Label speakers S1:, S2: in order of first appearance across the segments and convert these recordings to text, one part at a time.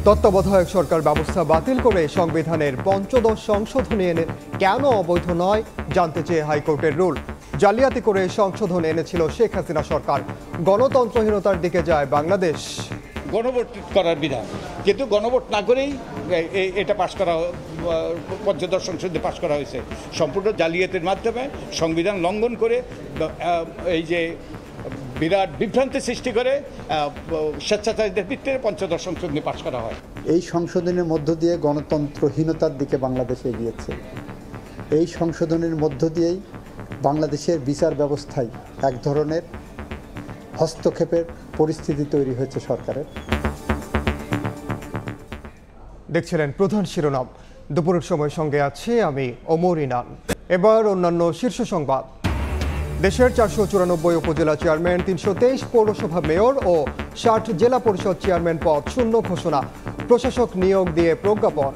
S1: তত্ত্বাবধায়ক সরকার ব্যবস্থা বাতিল করে সংবিধানের পঞ্চদশ সংশোধনী এনে কেন অবৈধ নয় জানতে চেয়ে হাইকোর্টের রুল। জালিয়াতি করে সংশোধন এনেছিল শেখ হাসিনা সরকার। গণতন্ত্রহীনতার দিকে যায় বাংলাদেশ।
S2: গণভোট করার বিধান, কিন্তু গণভোট না করেই এটা পাশ করা, পঞ্চদশ সংশোধনী পাশ করা হয়েছে সম্পূর্ণ জালিয়াতির মাধ্যমে, সংবিধান লঙ্ঘন করে, এই যে বিরাট বিভ্রান্তি সৃষ্টি করে স্বেচ্ছাচারীদের ভিত্তিতে পঞ্চদশ সংশোধনী পাশ করা হয়।
S3: এই সংশোধনের মধ্য দিয়ে গণতন্ত্রহীনতার দিকে বাংলাদেশ এগিয়েছে। এই সংশোধনের মধ্য দিয়েই বাংলাদেশের বিচার ব্যবস্থায় এক ধরনের হস্তক্ষেপের পরিস্থিতি তৈরি হয়েছে সরকারের।
S1: দেখছিলেন প্রধান শিরোনাম। দুপুরের সময় সঙ্গে আছি আমি ওমর ইনান। এবার অন্যান্য শীর্ষ সংবাদ। দেশের 494 উপজেলা চেয়ারম্যান, 323 পৌরসভা মেয়র ও 60 জেলা পরিষদ চেয়ারম্যান পদ শূন্য ঘোষণা। প্রশাসক নিয়োগ দিয়ে প্রজ্ঞাপন।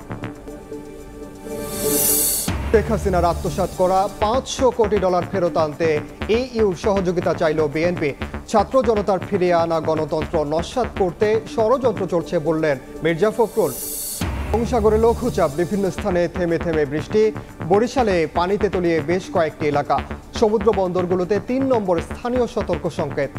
S1: শেখ হাসিনার আত্মসাৎ করা $500 কোটি ফেরত আনতে ইউর সহযোগিতা চাইল বিএনপি। ছাত্র জনতার ফিরিয়ে আনা গণতন্ত্র নস্যাৎ করতে ষড়যন্ত্র চলছে বললেন মির্জা ফখরুল। বঙ্গোপসাগরে লঘুচাপ, বিভিন্ন স্থানে থেমে থেমে বৃষ্টি। বরিশালে পানিতে তলিয়ে বেশ কয়েকটি এলাকা। সমুদ্র বন্দরগুলোতে 3 নম্বর স্থানীয় সতর্ক সংকেত।